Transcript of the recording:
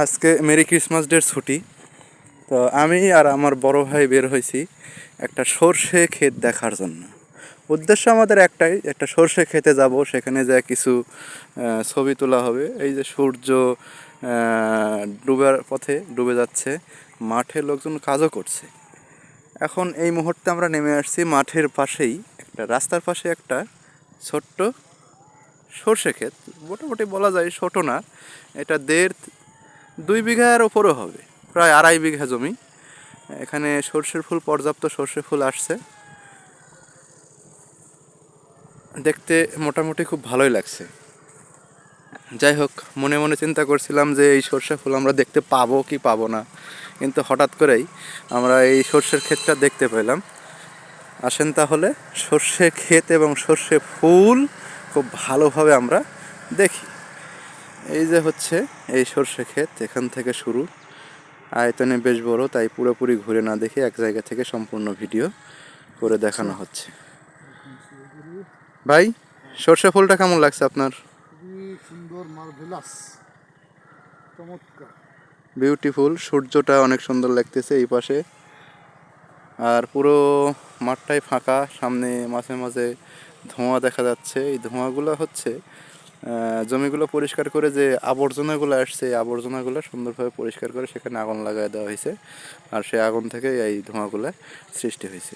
আজকে merry Christmas ডের ছুটি। তো আমি আর আমার বড় ভাই বের হয়েছি একটা সর্ষে ক্ষেত দেখার জন্য। উদ্দেশ্য আমাদের একটাই, একটা সর্ষে খেতে যাব, সেখানে যা কিছু ছবি তোলা হবে। এই যে সূর্য ডুবার পথে ডুবে যাচ্ছে, মাঠে লোকজন কাজও করছে। এখন এই মুহূর্তে আমরা নেমে আসছি মাঠের পাশেই, একটা রাস্তার পাশে একটা ছোট্ট সর্ষে ক্ষেত। মোটামুটি বলা যায় ছোট না, এটা 1.5-2 বিঘার ওপরও হবে, প্রায় 2.5 বিঘা জমি। এখানে সর্ষের ফুল, পর্যাপ্ত সর্ষে ফুল আসছে, দেখতে মোটামুটি খুব ভালোই লাগছে। যাই হোক, মনে মনে চিন্তা করছিলাম যে এই সর্ষে ফুল আমরা দেখতে পাবো কি পাবো না, কিন্তু হঠাৎ করেই আমরা এই সর্ষের ক্ষেতটা দেখতে পেলাম। আসেন তাহলে সর্ষে ক্ষেত এবং সর্ষে ফুল খুব ভালোভাবে আমরা দেখি। এই যে হচ্ছে এই সর্ষে ক্ষেত, এখান থেকে শুরু। আয়তনে বেশ বড়, তাই পুরোপুরি ঘুরে না দেখে এক জায়গা থেকে সম্পূর্ণ ভিডিও করে দেখানো হচ্ছে। ভাই, সর্ষে ফুলটা কেমন লাগছে আপনার? খুবই সুন্দর, মার্ভেলাস, চমৎকার, বিউটিফুল। সূর্যটা অনেক সুন্দর লাগতেছে এই পাশে, আর পুরো মাঠটাই ফাঁকা। সামনে মাঝে মাঝে ধোঁয়া দেখা যাচ্ছে। এই ধোঁয়াগুলো হচ্ছে জমিগুলো পরিষ্কার করে, যে আবর্জনাগুলো আসছে এই আবর্জনাগুলো সুন্দরভাবে পরিষ্কার করে সেখানে আগুন লাগাই দেওয়া হয়েছে, আর সেই আগুন থেকে এই ধোঁয়াগুলো সৃষ্টি হয়েছে।